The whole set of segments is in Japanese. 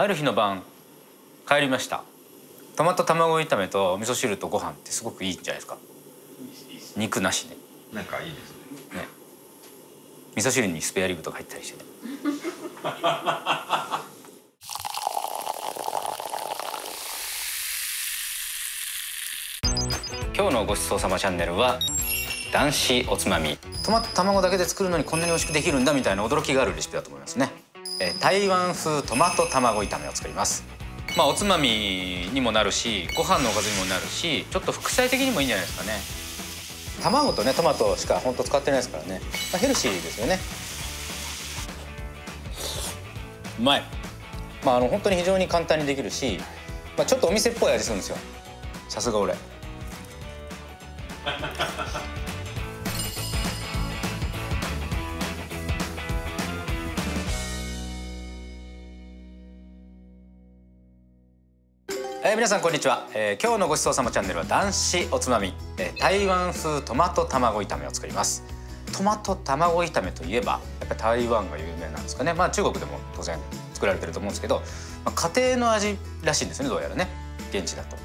ある日の晩帰りました。トマト卵炒めと味噌汁とご飯ってすごくいいんじゃないですか。肉なしでなんかいいですね。ね、味噌汁にスペアリブとか入ったりしてね。今日のごちそうさまチャンネルは男子おつまみ。トマト卵だけで作るのにこんなに美味しくできるんだみたいな驚きがあるレシピだと思いますね。台湾風トマト卵炒めを作ります。おつまみにもなるし、ご飯のおかずにもなるし、ちょっと副菜的にもいいんじゃないですかね。卵とねトマトしか本当使ってないですからね、ヘルシーですよね。うまい。本当に非常に簡単にできるし、ちょっとお店っぽい味するんですよ。さすが俺。皆さんこんにちは。今日のごちそうさまチャンネルは男子おつまみ、台湾風トマト卵炒めを作ります。トマト卵炒めといえばやっぱり台湾が有名なんですかね。中国でも当然作られてると思うんですけど、家庭の味らしいんですよね、どうやらね、現地だと。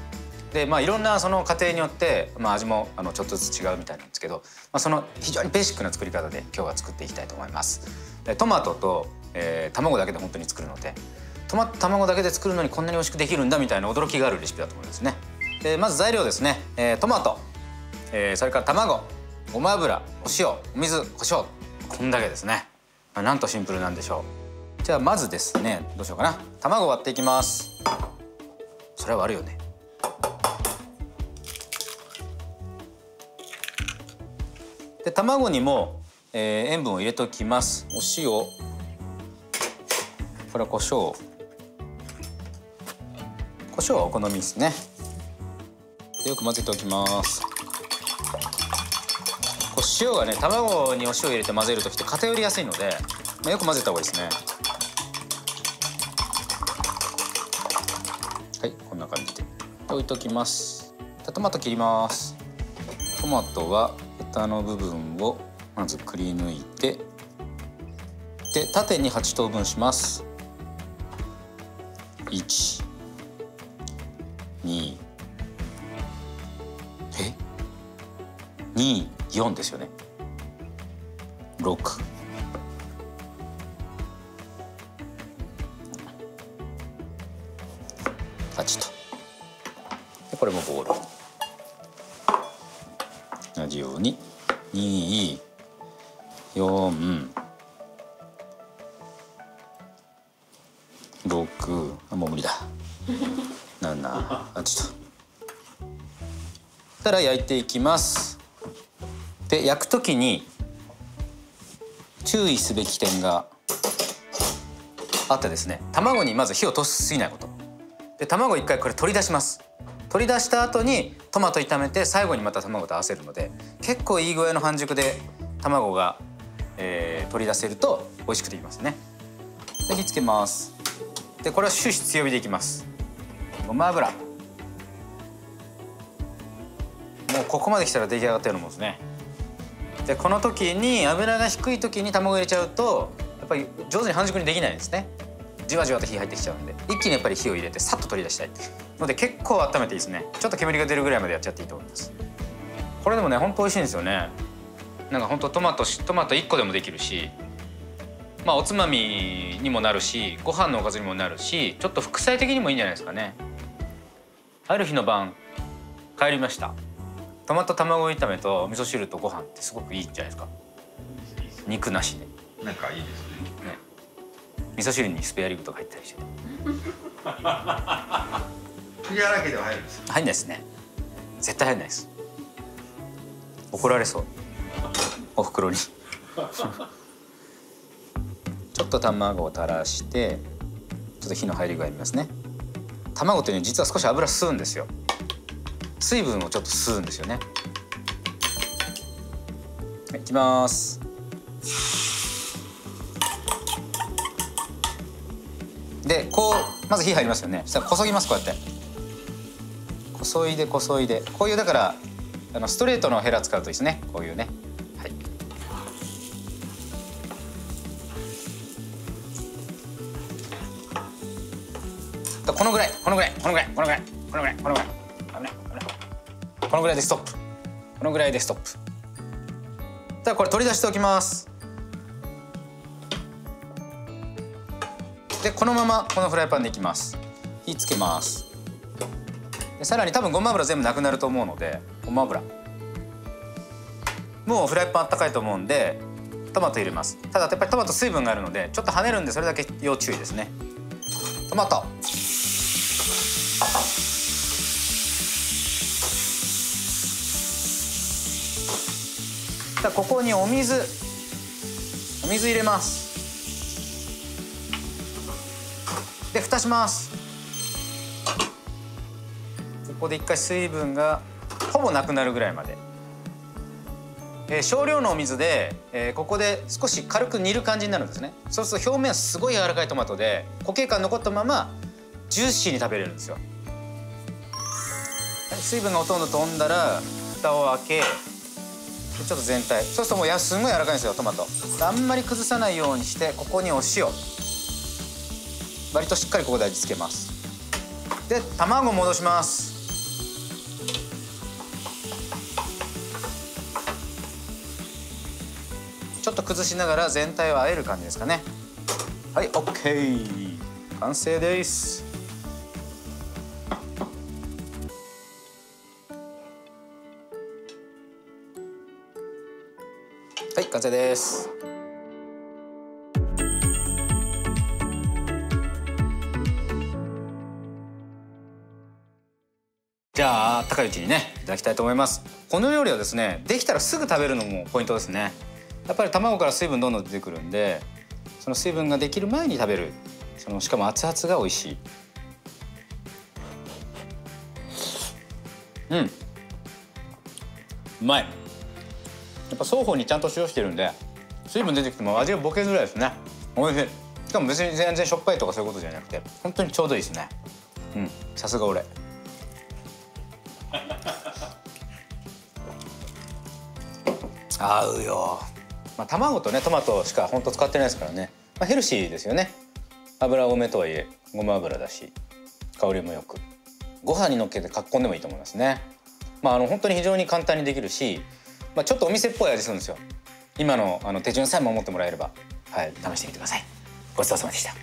でいろんなその家庭によって、味もちょっとずつ違うみたいなんですけど、その非常にベーシックな作り方で今日は作っていきたいと思います。トマトと、卵だけで本当に作るので、トマト卵だけで作るのにこんなに美味しくできるんだみたいな驚きがあるレシピだと思うんですね。まず材料ですね、トマト、それから卵、ごま油、お塩、お水、胡椒、こんだけですね。なんとシンプルなんでしょう。じゃあまずですね、どうしようかな。卵を割っていきます。それは割るよね。で卵にも、塩分を入れておきます。お塩、これは胡椒。胡椒はお好みですね。よく混ぜておきます。塩がね、卵にお塩入れて混ぜるときって偏りやすいので、よく混ぜた方がいいですね。はい、こんな感じで置いときます。トマト切ります。トマトはヘタの部分をまずくり抜いて、で縦に8等分します。1、2、2、4ですよね。6、8と。でこれもボール。同じように2、4、6、もう無理だ。7、8と。たら焼いていきます。で焼くときに注意すべき点があってですね、卵にまず火を通しすぎないことで、卵一回これ取り出します。取り出した後にトマト炒めて、最後にまた卵と合わせるので、結構いい具合の半熟で卵が、取り出せると美味しくできますね。で火つけます。でこれは終始強火でいきます。ごま油、もうここまで来たら出来上がったようなもんですね。でこの時に油が低い時に卵を入れちゃうとやっぱり上手に半熟にできないんですね。じわじわと火入ってきちゃうんで、一気にやっぱり火を入れてさっと取り出したいので、結構温めていいですね。ちょっと煙が出るぐらいまでやっちゃっていいと思います。これでもね、ほんと美味しいんですよね。なんかほんとトマト1個でもできるし、おつまみにもなるし、ご飯のおかずにもなるし、ちょっと副菜的にもいいんじゃないですかね。ある日の晩帰りました。トマト卵炒めと味噌汁とご飯ってすごくいいんじゃないですか。肉なしでなんかいいですね。味噌汁にスペアリブとか入ったりしてね。ピリ辛系では入るんですか。入んないですね。絶対入んないです。怒られそう、おふくろに。ちょっと卵を垂らして、ちょっと火の入り具合見ますね。卵ってね、実は少し油吸うんですよ。水分をちょっと吸うんですよね。はい、いきます。でまず火入りますよね。そしたらこそぎます。こうやってこそいでこそいで、こういうだからストレートのヘラ使うといいですね。こういうね。はい。このぐらいこのぐらいこのぐらいこのぐらいこのぐらいこのぐらいこのぐらいでストップ。このぐらいでストップ。じゃあこれ取り出しておきます。でこのままこのフライパンでいきます。火つけます。でさらに多分ごま油全部なくなると思うので、ごま油もうフライパンあったかいと思うんでトマト入れます。ただやっぱりトマト水分があるのでちょっと跳ねるんで、それだけ要注意ですね。トマトここにお水入れます。で蓋します。ここで一回水分がほぼなくなるぐらいまで、少量のお水で、ここで少し軽く煮る感じになるんですね。そうすると表面はすごい柔らかいトマトで固形感残ったままジューシーに食べれるんですよ。水分がほとんど飛んだら蓋を開け、ちょっと全体、そうするともうすんごい柔らかいんですよトマト。あんまり崩さないようにして、ここにお塩割としっかりここで味付けます。で卵戻します。ちょっと崩しながら全体を和える感じですかね。はい、 OK、 完成です。はい、完成です。じゃあ高いうちにねいただきたいと思います。この料理はですね、できたらすぐ食べるのもポイントですね。やっぱり卵から水分どんどん出てくるんで、その水分ができる前に食べる、しかも熱々が美味しい。うん、うまい。やっぱ双方にちゃんと塩してるんで水分出てきても味がボケづらいですね。美味しい。しかも別に全然しょっぱいとかそういうことじゃなくて本当にちょうどいいですね。うん、さすが俺。合うよ。卵とねトマトしか本当使ってないですからね。ヘルシーですよね。油多めとはいえごま油だし香りもよく、ご飯にのっけてかっこんでもいいと思いますね。本当に非常に簡単にできるし、ちょっとお店っぽい味するんですよ。今の手順さえ守ってもらえれば、はい、試してみてください。ごちそうさまでした。